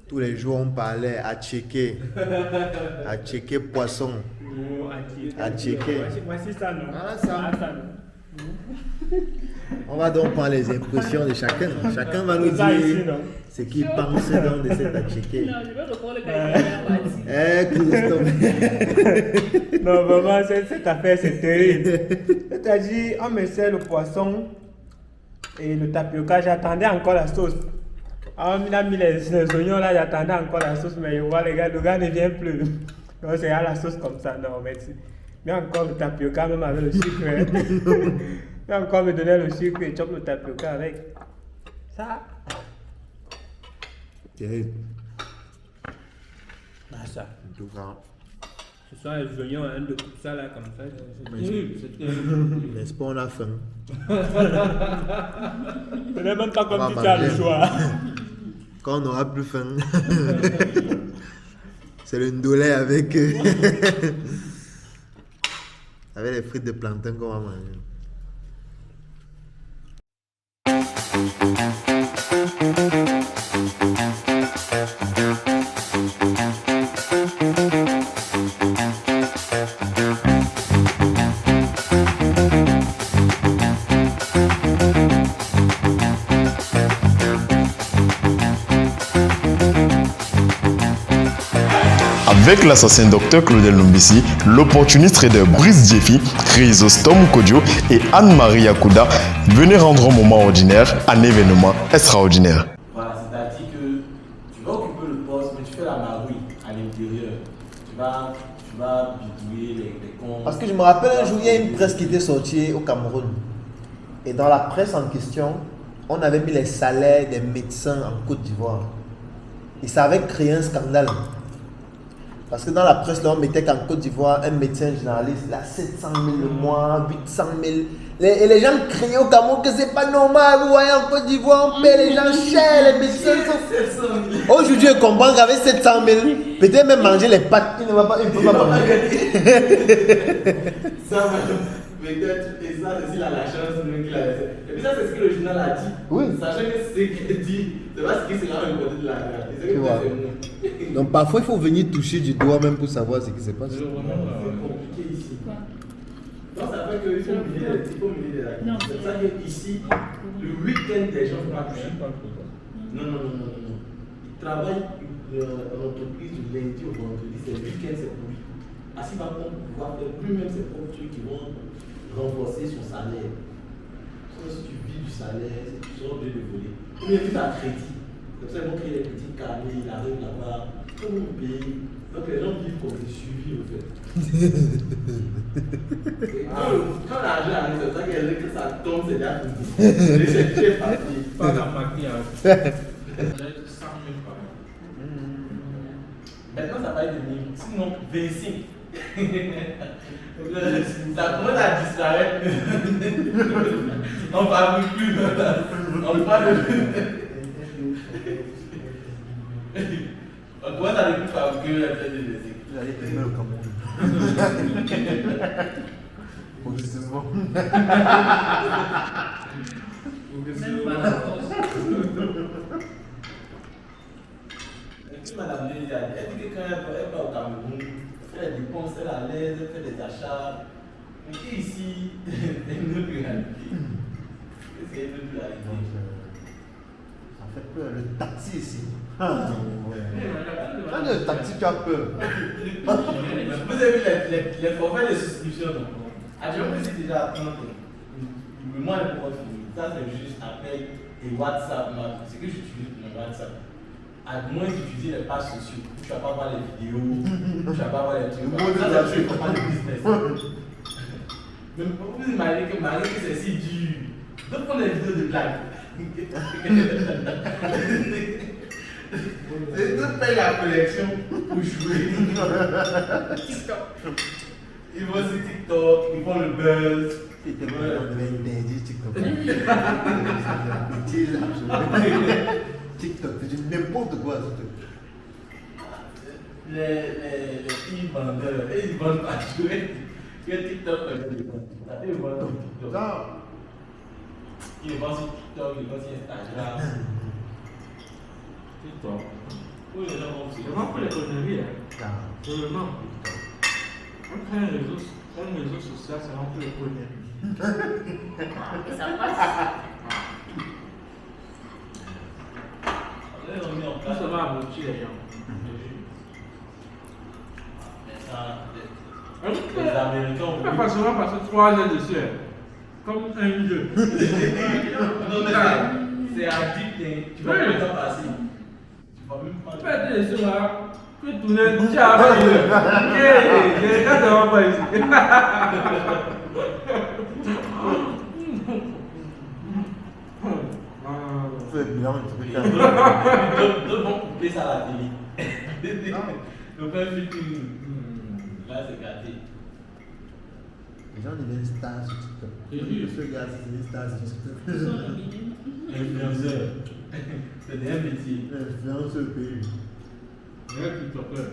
Tous les jours, on parlait à checker poisson. À checker. Voici ça, non? Ah, ça. Ah, ça, non? On va donc prendre les impressions de chacun. Chacun va nous Ça ici, dire non? ce qu'il pense donc de cette à checker. Non, je vais reprendre le cas. Christophe. Non, vraiment, cette affaire, c'est terrible. C'est-à-dire, on me sert le poisson et le tapioca, j'attendais encore la sauce. Alors, il a mis les oignons là, j'attendais encore la sauce, mais je vois les gars, le gars ne vient plus. Donc, c'est à la sauce comme ça, non, merci. Mais encore le tapioca, même avec le sucre. Hein. Mais encore me donner le sucre et chope le tapioca avec. Ça. Terrible. Ah, ça. En tout cas, Ce sont les oignons, hein, de coupe ça là, comme ça. C'est terrible, c'est terrible. n'est-ce pas, on a faim. Ce n'est même pas On va comme si tu as le manger. choix. Quand on n'aura plus faim, c'est le ndolé avec, avec les frites de plantain qu'on va manger. Avec l'assassin Dr Claudel Lumbisi, l'opportuniste trader Brice Diefi, Chrysostome Kodjo et Anne-Marie Akouda venaient rendre un moment ordinaire un événement extraordinaire. Voilà, c'est-à-dire que tu vas occuper le poste, mais tu fais la magouille à l'intérieur. Tu vas bidouiller les comptes. Parce que je me rappelle un jour, il y a une presse qui était sortie au Cameroun. Et dans la presse en question, on avait mis les salaires des médecins en Côte d'Ivoire. Et ça avait créé un scandale. Parce que dans la presse, là, on mettait qu'en Côte d'Ivoire, un médecin généraliste, il a 700 000 le mois, 800 000. Et les gens criaient au Cameroun que c'est pas normal. Vous voyez, en Côte d'Ivoire, on paie les gens cher, les médecins sont... Aujourd'hui, je comprends qu'avec 700 000, peut-être même manger les pâtes, il ne va pas, il ne peut pas manger. Ça, mais et ça, c'est la chance qu'il a fait. Et puis ça, c'est ce que le journal a dit. Oui. Sachant que ce qu'il dit, c'est pas ce qui sera reporté de la réalité. C'est Tu vois. Donc parfois, il faut venir toucher du doigt même pour savoir ce qui se passe. C'est compliqué ici. Non, ça fait qu'il faut humilier les actifs. Non. C'est ça qu'ici, le week-end, les gens ne vont pas toucher. Non. Ils travaillent en entreprise du lundi au vendredi. C'est le week-end, c'est pour lui. Ainsi, va pouvoir faire lui-même ses propres trucs qui vont renforcer son salaire. Si tu vis du salaire, tu seras obligé de voler. Ou bien tu as crédit. Comme ça, ils vont créer des petits carnets, il arrive là-bas, comment payer. Donc les gens vivent comme des suivis en fait. Quand l'argent arrive, c'est ça que ça tombe, c'est déjà fini. C'est parti. Pas la maquillage. 100 000 par an. Maintenant, ça va être de 1000. Sinon, 25. Ça commence à disparaître. On ne fabrique plus. On parle de. On commence à ne plus fabriquer la tête de musique. Vous allez aimer le Cameroun. Positivement. Madame Lélie a dit, elle dit que quand elle va au Cameroun, elle fait des dépenses, elle est à l'aise, elle fait des achats. Mais qui ici, elle ne peut réalité. C'est une autre réalité. Ça fait peur, le taxi ici. Ah, quand le taxi, tu as peur. Vous avez vu les forfaits de souscription donc. Actuellement, c'est déjà à prendre. Moi, le profil, ça c'est juste appel et WhatsApp. C'est que j'utilise mon WhatsApp. À moins d'utiliser les pages sociaux, tu ne vas pas voir les vidéos, tu ne vas pas voir les trucs. Ça, c'est pas le business. Mais vous imaginez que Marie, c'est si dur. Donc, on a des vidéos de blagues. C'est tout paye la collection pour jouer. TikTok. Ils vont sur TikTok, ils font le buzz. C'était bon, on devait interdire TikTok. Utilise absolument. TikTok, c'est n'importe quoi. Les filles vendeurs, ils vendent pas jouer. Que TikTok, ils vendent sur TikTok. Ils vendent sur TikTok, ils vendent sur Instagram. TikTok. Oui, les gens vont C'est vraiment pour les conneries. Hein. Vraiment. On crée un réseau social, c'est vraiment pour les conneries. Et ça passe. On met en place. Ça va aboutir les gens. Mais ça, Les les Américains ont pas forcément passer 3 heures dessus. Comme un jeu. Non, mais c'est addict. Tu vas pas le temps passer. Tu vas même pas. Tu peux être dessus là. Tu peux tourner. Tu as fait. Les gars ne vont pas ici. C'est bien, c'est bien. D'autres vont couper ça à la télé. Donc, un film, là, c'est gâté. Les gens deviennent stars sur TikTok. Ce gars, c'est des stars sur TikTok. Ils sont le minimum. Influenceur. C'est des métiers. Influenceur pays. Meilleur TikToker.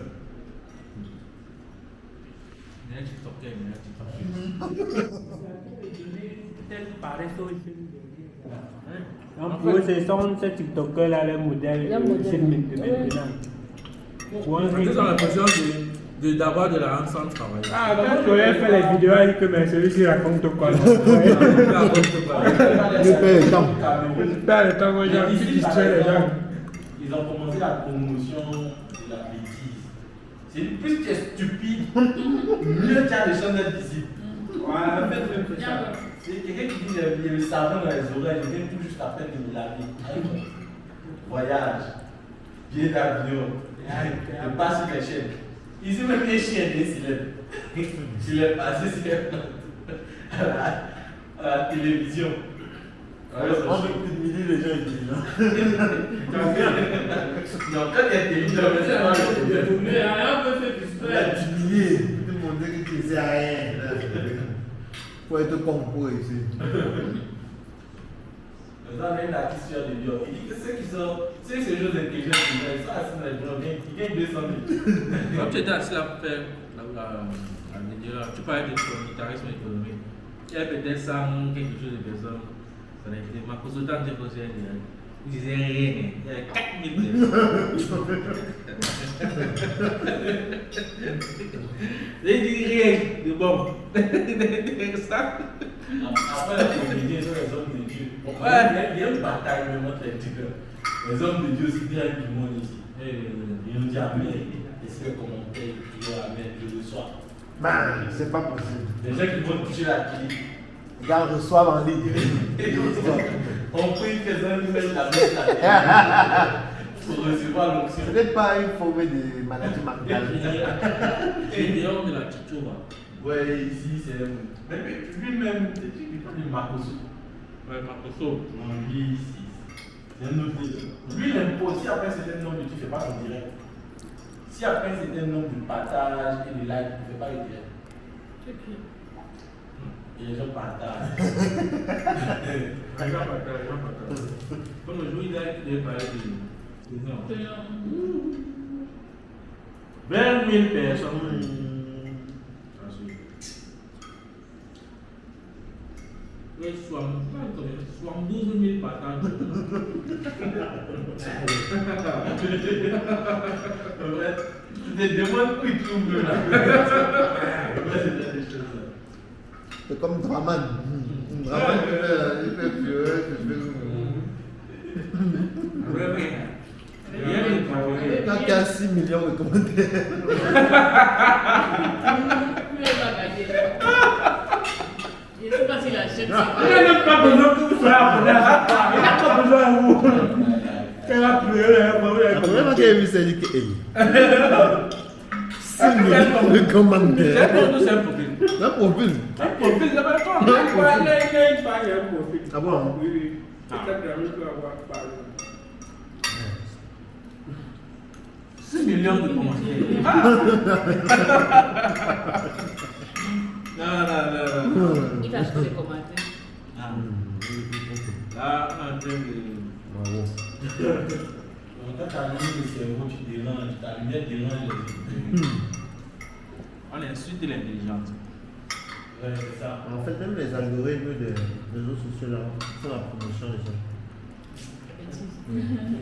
Meilleur TikToker. Peut-être parler sur le film. Donc, pour eux, ce sont ces TikTokers-là, les modèles de maintenant. Ils ont l'impression d'avoir de l'argent sans travailler. Ah, quand tu aurais fait les vidéos avec eux, mais celui-ci raconte quoi. Le père est temps. Je perds le temps, moi, j'ai envie de distraire les gens. Ils ont commencé la promotion de la bêtise. C'est plus tu es stupide, mieux tu as des chances d'être visible. Voilà, c'est ça. C'est quelqu'un qui dit il y a le savon dans les oreilles, je viens tout juste à peine de me laver. Voyage, billet d'avion, je passe sur les chaînes. Ici même les chiens des célèbres. Je l'ai passé à la télévision. On veut plus de midi, les gens intelligents. Non, quand il y a des vidéos, c'est pas le Mais rien peut faire Il a humilié, tout le monde dit que tu sais rien. Faut être compos ici. On a une acquisition de Dieu. Il dit que ceux qui sont, ceux qui sont choses intelligentes, ils sont assis dans les bureaux, ils gagnent 200 000. Comme tu étais assis là pour faire la vidéo, tu parlais de communautarisme économique. Il y avait peut-être 100 quelque chose de personnes. Ça n'a été ma consultante de conseil. Vous disiez rien. Il y avait 4000 personnes. J'ai dit rien de bon. Ça. Après la comédie, ils sont les hommes de Dieu. Il y a une bataille même entre les dieux. Les hommes de Dieu aussi gagnent du monde ici. Ils nous disent Amen. Et c'est le commentaire, toujours Amen, je reçois. Man, c'est pas possible. Les gens qui vont toucher la clé. Les gars reçoivent en ligne. On prie que ça nous mette la main pour recevoir l'onction. Ce n'est pas une forme de maladie mentale. Et dehors de la Chichova. Ouais, ici c'est. Mais lui-même, il parle de Makoso. Ouais, Makoso. Non, lui ici. C'est un autre. Lui, l'impôt, si après c'est un nombre de tu ne fais pas en direct. Si après c'est un nombre de partages et de likes, tu ne fais pas le direct. Et les gens partagent. Les gens partagent. Comme le jour, il a parlé de non. 20 000 personnes. Oui, 72 000 partages. Tu te demandes où il trouve là. C'est comme Draman. Draman, il fait pleurer, Quand il y a 6 millions de commentaires. Il ne sait pas s'il achète. Il n'a pas besoin que vous soyez abonné à sa part. Il n'a pas besoin de vous. Il va pleurer. La première fois qu'il a vu ça, il dit que 6 millions de commentaires. C'est un profil. C'est un profil. Un profil, ça va pas. Il a une page et un profil. Ah bon? Oui, oui. Peut-être que je peux avoir parlé. 6 millions de commentaires. Non. Il va acheter les commentaires. Là, on est en train de. Bravo. Quand tu as mis le cerveau, tu déranges, ta lumière dérange les yeux. On insulte l'intelligence. Ouais, c'est ça. En fait, même les algorithmes des réseaux sociaux là font la promotion des gens.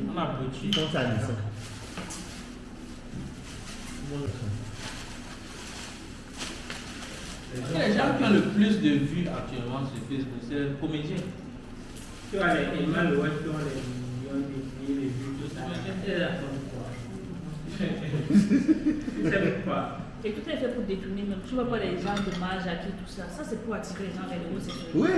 On a petit. Ils font ça à l'essai. Les gens qui ont le plus de vues actuellement sur Facebook, c'est les comédiens. Tu vois, les Emmanuel West qui ont les millions de vues, les vues, tout ça. C'est la forme quoi. C'est quoi? Et tout est fait pour détourner, même. Tu vois pas les gens de mage à qui tout ça. Ça, c'est pour attirer les gens vers le homosexuel. Oui.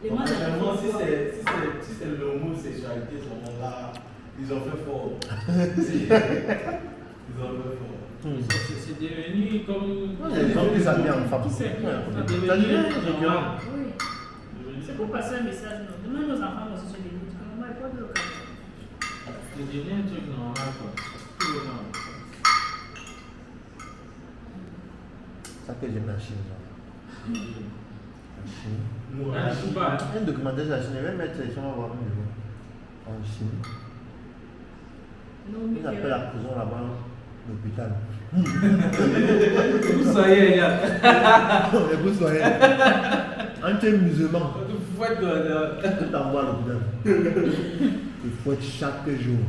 Les mages à Vraiment, qui. si c'est l'homosexualité, ce moment-là, ils ont fait fort. Ils ont fait fort. C'est devenu comme. Les gens qui s'habillent en femme. C'est C'est devenu récurrent. Oui. C'est pour passer un message. Non. Demain, nos enfants vont se dire des doutes. Comment il faut de le cas. C'est devenu un truc normal, quoi. Tout le monde. Ça que j'aime la Chine. La Chine. Ah, je sais pas. Un documentaire sur la Chine, je vais mettre les gens à voir un niveau. En Chine. Non, Ils appellent la prison là-bas l'hôpital. Vous soyez, les gars. Et vous soyez. Un thème musulman. Vous faites de. Tu t'envoies à l'hôpital. Il faut être chaque jour.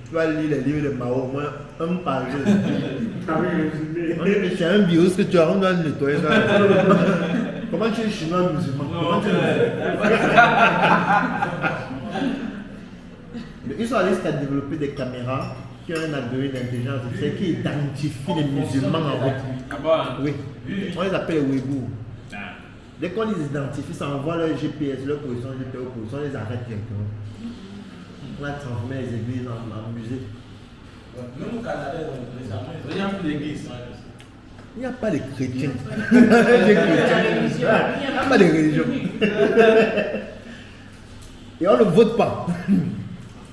Tu vas lire les livres de Mao au moins un par jour. On dit que c'est un virus que tu as, on doit nettoyer ça. Comment tu es chinois musulman? Comment tu es? Ils sont allés jusqu'à développer des caméras qui ont un algorithme d'intelligence artificielle qui identifie les musulmans en route. Ah bon? Oui. On les appelle les Ouïghours. Dès qu'on les identifie, ça envoie leur GPS, leur position, on les arrête directement. On a transformé les églises en musée. Même au Canada, récemment, Il n'y a plus d'église. Il n'y a pas de chrétiens. Il n'y a pas de religion. Et on ne vote pas.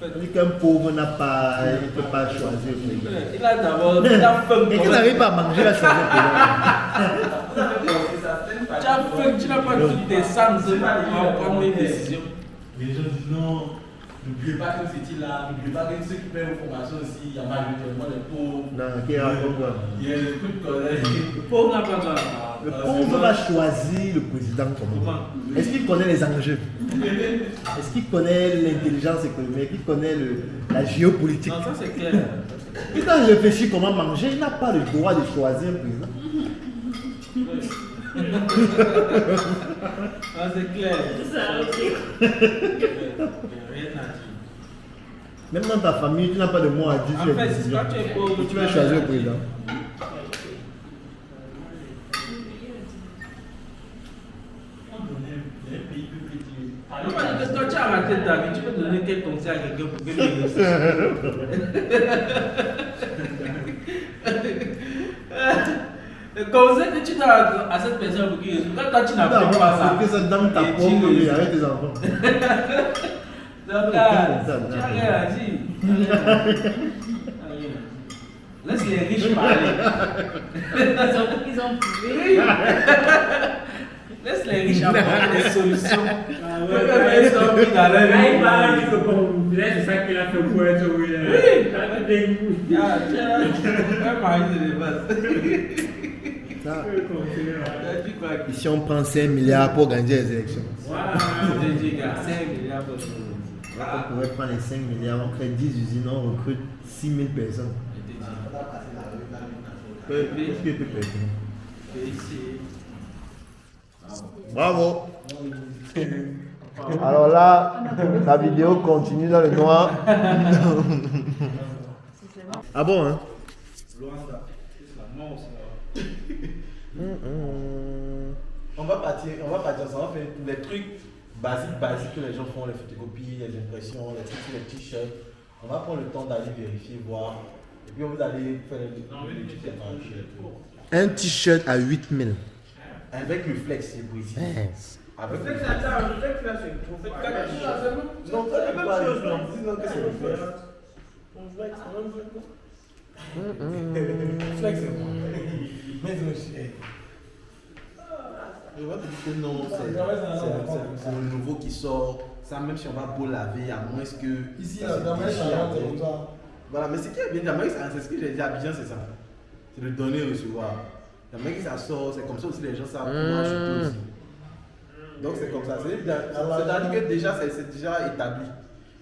On dit qu'un pauvre n'a pas, il ne peut pas choisir. Il a d'abord. Il a faim. Et qu'il n'arrive pas à manger, il a choisi le Tu as faim, tu n'as pas toutes tes sens pour prendre une décision. les gens disent non, n'oubliez pas que c'est là, n'oubliez pas que ceux qui paient vos formations aussi, il y a majoritairement les pauvres. Non, qui raconte quoi? Il y a des trucs comme ça. Le pauvre n'a pas droit. Le pauvre va choisir le président comment? Est-ce qu'il connaît les enjeux? Est-ce qu'il connaît l'intelligence économique? Est-ce qu'il connaît la géopolitique? Non, ça c'est clair. Et quand il réfléchit comment manger, il n'a pas le droit de choisir un président. Ah, c'est clair. C'est ça, ok. Rien à dire. Même dans ta famille, tu n'as pas de mot à dire sur les En fait, décisions. quand tu es pauvre, Et tu vas choisir le président. Non, parce que toi, tu as raté ta vie, tu peux donner quel conseil à quelqu'un pour qu'il réussisse. Le conseil que tu donnes à cette personne pour qu'il réussisse, quand toi tu n'as Non, pas ça, c'est que ça dans ta et tu propre vie réussis. avec tes enfants. Donc là, tu n'as rien à dire. Laisse les riches parler. Ils ont prouvé. Laisse les riches apporter des solutions. Ah Eux, ils sont mis dans leur Là, il vie. parle du populaire, c'est ça qu'il a fait pour être oui. Oui. Ah, tiens, un mari de dépasse. Ça, Tu crois que ici, on prend 5 milliards pour gagner les élections. Voilà. je te dis, gars, 5 milliards pour tout. Là, on pourrait prendre les 5 milliards, on crée 10 usines, on recrute 6 000 personnes. Qu'est-ce que peut faire? Bravo. Alors là, la vidéo continue dans le noir. Ah bon, hein? On va partir, ça va faire les trucs basiques que les gens font, les photocopies, les impressions, les trucs sur les t-shirts. On va prendre le temps d'aller vérifier, voir. Et puis on va aller faire les trucs. Un t-shirt à 8 000. Avec le flex, c'est Brésil. Avec le flex. Non, ça n'est pas le flex. Disons que c'est le flex. Flex, c'est bon. Mais je vais te dire que non, c'est le nouveau qui sort. Ça, même si on va beau laver, à moins que. Ici, voilà, mais ce qui est bien, c'est ce que j'ai dit à Abidjan, c'est ça. C'est de donner et recevoir. Jamais que ça sort, c'est comme ça aussi les gens savent comment acheter aussi. Donc c'est comme ça. C'est-à-dire que déjà, c'est déjà établi.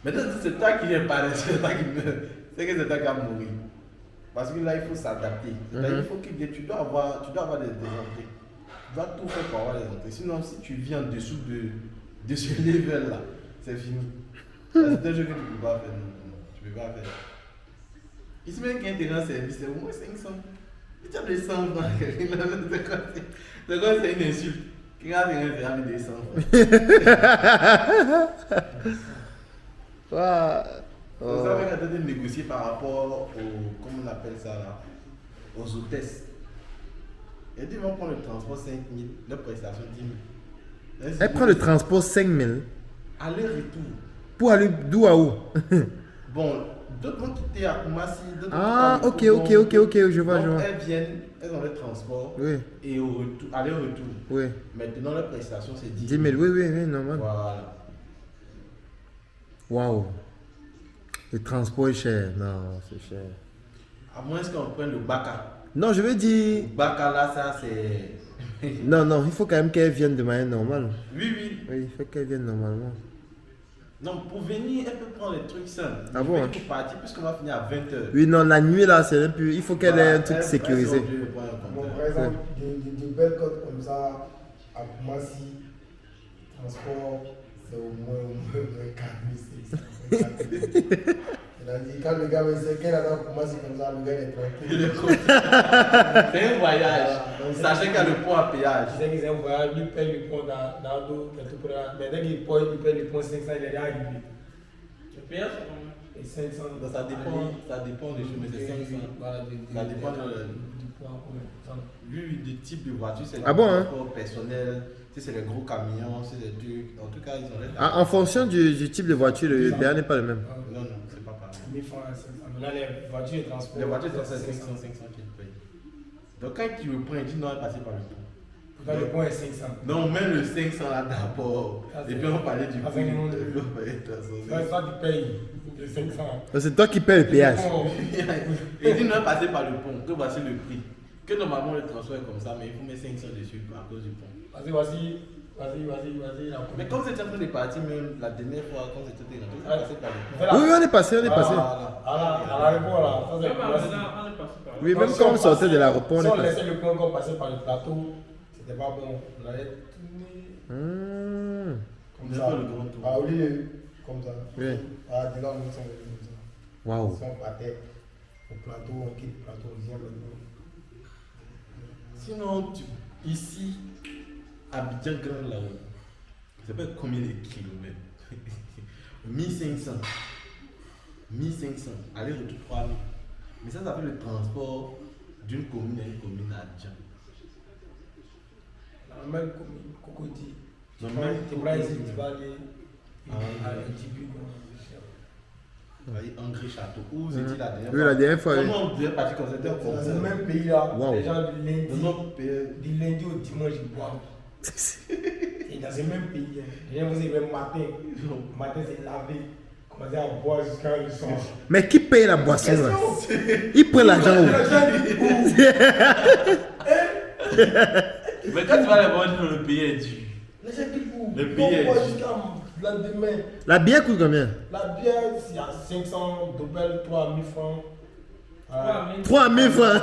Maintenant, c'est toi qui viens paraître, c'est toi qui meurt. C'est que c'est toi qui vas mourir. Parce que là, il faut s'adapter. Il faut tu dois avoir des entrées. Tu dois tout faire pour avoir des entrées. Sinon, si tu vis en dessous de ce level-là, c'est fini. C'est un jeu que tu ne peux pas faire. Non, tu ne peux pas faire. Ici, même qu'un terrain service, c'est au moins 500. Tu as des 100 francs. C'est quoi, c'est une insulte. Qui a des terrain avec des 100 francs. Vous avez tenté de négocier par rapport comment on appelle ça là, aux hôtesses. Et ils vont prendre le transport 5 000, leur prestation 10 000. Elle prend le transport 5 000. Aller-retour. Pour aller d'où à où? Bon, d'autres vont quitter à Koumassi. Ah, ok, je vois. Elles viennent, elles ont le transport. Oui. Et au retour, aller-retour. Oui. Maintenant, leur prestation c'est 10 000. Oui, normal. Voilà. Waouh. Le transport est cher. Non, c'est cher. À moins qu'on prenne le Baka. Non, je veux dire. Le Baka là, ça c'est. Non, il faut quand même qu'elle vienne de manière normale. Oui. Oui, il faut qu'elle vienne normalement. Non, pour venir, elle peut prendre les trucs seuls. Ah bon? Il faut partir puisqu'on va finir à 20h. Oui, non, la nuit là, c'est un peu. Il faut qu'elle ait un truc sécurisé. Bon, par exemple, de belles côtes comme ça, à Koumassi, transport, c'est au moins 4 600. C'est-à-dire, quand le gars me dit qu'elle a dans Koumassi comme ça, le gars est tranquille. C'est un voyage. Sachez qu'il y a le pont à péage. Je sais que c'est un voyage, lui paye le pont dans l'eau, mais dès qu'il paye le pont 500, il est déjà arrivé. Le péage, c'est combien? Et 500. Ça dépend des choses, mais c'est 500. Ça dépend du type de voiture. C'est le transport personnel, si c'est les gros camions, si c'est des trucs. En tout cas, ils ont les. En fonction du type de voiture, le péage n'est pas le même. Non, c'est pas pareil. 1000 francs à 500. Maintenant, les voitures de transport. Les voitures, c'est 500 qu'ils payent. Donc, quand tu reprends, il dit non, elle est passée par le pont. Quand le pont est 500. Non, on met le 500 là d'abord. Et puis on parlait du prix. C'est toi qui payes le 500. C'est toi qui payes le péage. Il dit non, elle est passée par le pont. Que voici le prix. Que normalement le transport est comme ça, mais il faut mettre 500 dessus à cause du pont. Vas-y. Mais quand vous étiez en train de partir, même la dernière fois, quand vous étiez passé par le pont. Oui, on est passé. À l'aéroport là. Ça, Même à Amsterdam, on est passé par là. Oui, même quand on sortait de l'aéroport, on si est on passé. laissait le pont qu'on passait par le plateau, c'était pas bon. On allait tourner comme ça. Ah oui, comme ça. Oui. Ah, de là, on s'en venait comme ça. Waouh. Si on partait au plateau, on quitte le plateau, on vient maintenant. Sinon, ici, Abidjan Grand là-haut, ça peut être combien de kilomètres? 1500. 1500. Aller-retour 3000. Mais ça fait le transport d'une commune à une commune à Abidjan. La même commune, Cocody. Non, Tu même prends ici, tu vas aller Ah, à Djibi. André Château. Où c'était la dernière fois? Oui, la dernière fois. Oui. Comment on devait partir comme ça? C'était C'est dans comme ce ça. même pays là, Wow. les gens Du du lundi au dimanche ils boivent. Et dans ce même pays, les gens vous avez le matin c'est lavé, commencer à boire jusqu'à le soir. Mais qui paye la boisson là? Il prend l'argent où? Mais quand tu vas les voir dans le pays est dur. Les gens qui boivent, Le ils billet. boivent jusqu'à le lendemain. La bière coûte combien? La bière, c'est à 500, Dobel, 3000 francs. 3 000 francs.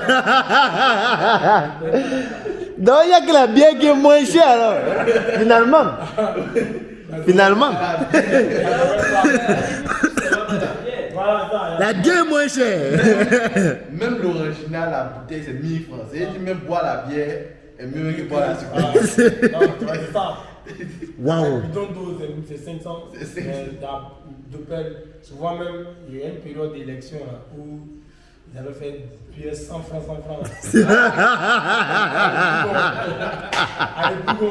Donc il n'y a que la bière qui est moins chère alors. Finalement. Voilà ça. La bière est moins chère. Même l'original, la bouteille, c'est 1000 francs. C'est-à-dire même boire la bière est mieux que boire la Voilà. sucre. Non, c'est ça. Waouh. Le bidon d'eau, c'est 500. C'est 500. Dobel, souvent même, il y a une période d'élection là, où ils avaient fait payer 100 francs. Allez, plus bon.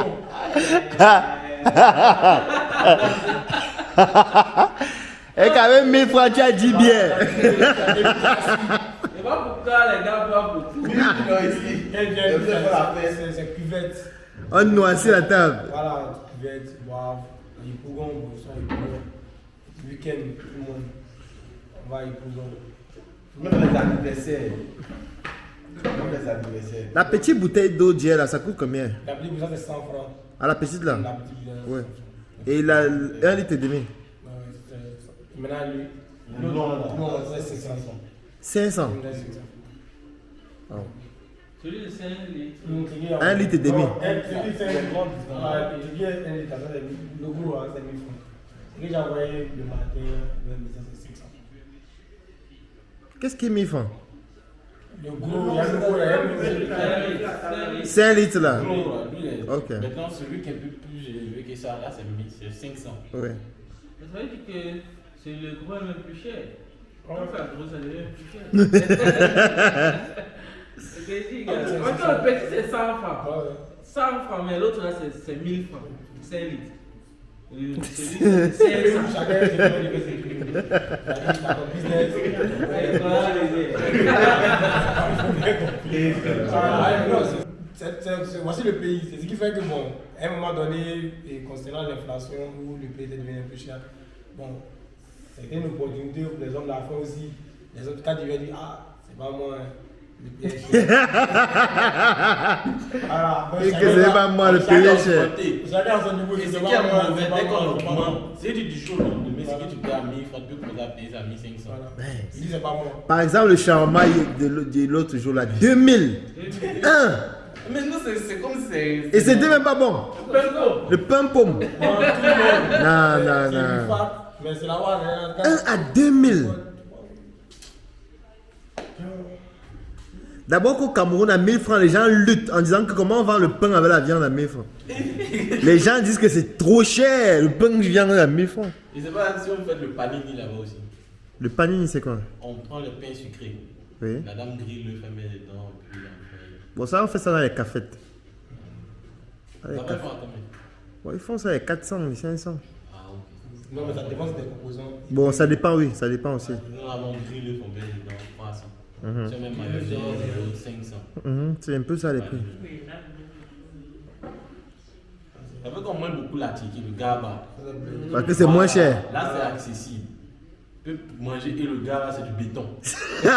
Et quand même 1000 francs, tu as dit bien. Et pas pourquoi les gars boivent beaucoup. Elle vient, c'est cuvette. On noircit la table. Voilà, cuvette, boivent, ils pourront, ils pourront. Week-end, tout le monde, on va, ils pourront. Même les anniversaires. La petite bouteille d'eau d'hier là, ça coûte combien? La petite bouteille, c'est 100 francs. Ah, la petite là? La petite bouteille. Ouais. Et la 1 litre et demi? Maintenant, lui, Non, c'est 500. 500. Celui de 5 litres. 1 litre et demi. Celui c'est un grand. Celui est 1 litre, le gros, c'est 1000 francs. Ce que j'ai envoyé le matin, c'est 500. Qu'est-ce qui est 1000 francs? Le gros, il y a le gros, il y a le gros. C'est 1 litre là. Ok. Maintenant, celui qui est un peu plus élevé que ça, là, c'est 500. Ouais. Ça veut dire que c'est le gros le plus cher. On va faire gros, ça devient plus cher. Maintenant, le petit, c'est 100 francs. 100 francs, mais l'autre là, c'est 1000 francs. 5 litres. Celui, c'est 500. Chacun c'est business. Voici le pays. C'est ce qui fait que, bon, à un moment donné, et concernant l'inflation, où le pays devient un peu cher, bon, c'était une opportunité pour les hommes de la France aussi. Les autres, quand ils viennent dire, ah, c'est pas moi, le pays est cher. Et que c'est pas moi le pays est cher. Chacun a son niveau. Et ce qui est mauvais, dès qu'on le prend, c'est du jour au lendemain, ce que tu payes à 1000 francs, tu peux commencer à payer ça à 1500. Il dit, c'est pas moi. Par exemple, le shawarma de l'autre jour là, 2000. Mais non, c'est comme c'est. Et c'était même pas bon. Le pain pomme. Non. Mais c'est la voie. 1 à 2000. D'abord qu'au Cameroun, à 1000 francs, les gens luttent en disant que comment on vend le pain avec la viande à 1000 francs. Les gens disent que c'est trop cher, le pain de viande à 1000 francs. Je sais pas si on fait le panini là-bas aussi. Le panini, c'est quoi? On prend le pain sucré. Oui. La dame grille le fait mettre dedans, puis on fait. Bon, ça, on fait ça dans les cafettes. Ça va faire combien? Bon, ils font ça avec 400, 500. Ah, ok. Non, mais ça dépend des composants. Bon, ça dépend, oui, ça dépend aussi. Nous avons grillé le fond dedans, 300. Mhm. C'est même mayonnaise, l'autre 500. C'est un peu ça les prix. Ça fait qu'on mange beaucoup la tiki, le gaba. Parce que c'est moins cher. Là, c'est accessible. Tu peux manger et le gaba, c'est du béton. C'est à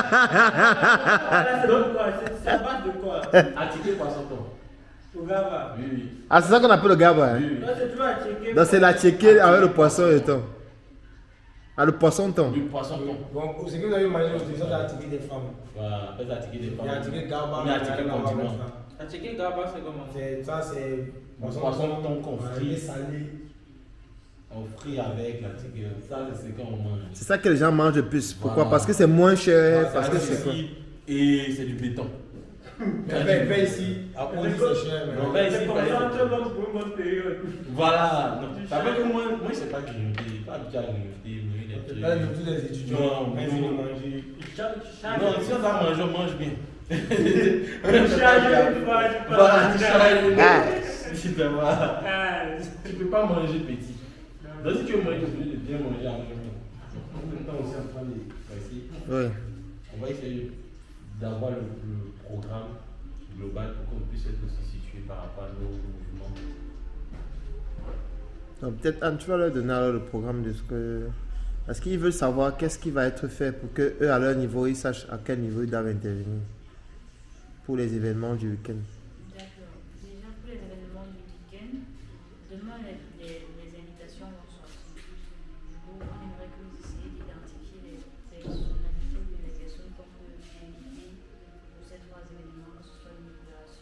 base de quoi? À tiki, poisson ton. Au gaba. Oui, oui. Ah, c'est ça qu'on appelle le gaba. Hein? Oui, oui. Non, c'est toujours à checker. Donc c'est la tchéké avec le poisson et tout. Ah, le poisson thon. Du poisson ton. Bon, ce que vous avez mangé aujourd'hui, ça, c'est la tiki des femmes. Voilà, après, ça tiki des Il y a femmes. la tiki gaba, Il y a la tiki condiment. À checker Gaba, c'est comment? Ça, c'est Poisson thon qu'on frit. salé. On frit avec la tiki. Ça, c'est ce qu'on mange. C'est ça que les gens mangent le plus. Pourquoi? Voilà. Parce que c'est moins cher. C'est Parce que c'est quoi? accessible et c'est du béton. Mais va ici, après on dit c'est cher. Non, Mais va ici, C'est par comme ça, exemple. très bon pour une bonne période. Voilà. Non. Ça fait que moi, je sais pas grignoter. Pas habitué à grignoter. Manger des trucs. là, nous tous les étudiants, Non, quand ils non. viennent manger. Non, si on va manger, on mange bien. Voilà, tu charges une Ah. Tu peux pas. Tu peux pas manger petit. Donc si tu veux manger, tu veux bien manger en même temps. En même temps aussi en train de essayer. Ouais. On va essayer d'avoir le programme global pour qu'on puisse être aussi situé par rapport à nos mouvements. Donc peut-être Anne, tu vas leur donner alors le programme de ce que... Parce qu'ils veulent savoir qu'est-ce qui va être fait pour que eux à leur niveau, ils sachent à quel niveau ils doivent intervenir pour les événements du week-end. D'accord. Déjà pour les événements du week-end, demain les invitations vont sortir. Du coup, on aimerait que vous essayiez d'identifier les personnalités ou les personnes qu'on peut inviter pour ces 3 événements, que ce soit l'inauguration.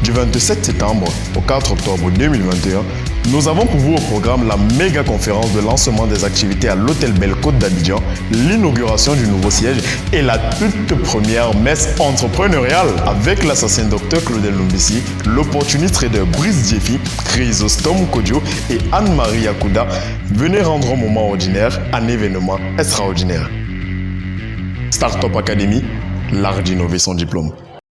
Du 27 septembre au 4 octobre 2021, nous avons pour vous au programme la méga conférence de lancement des activités à l'hôtel Belle Côte d'Abidjan, l'inauguration du nouveau siège et la toute première messe entrepreneuriale avec l'assassin Dr Claudel Lumbisi, l'opportuniste trader Brice Diefi, Chrysostome Kodio et Anne-Marie Akouda. Venez rendre un moment ordinaire un événement extraordinaire. Startup Academy, l'art d'innover son diplôme.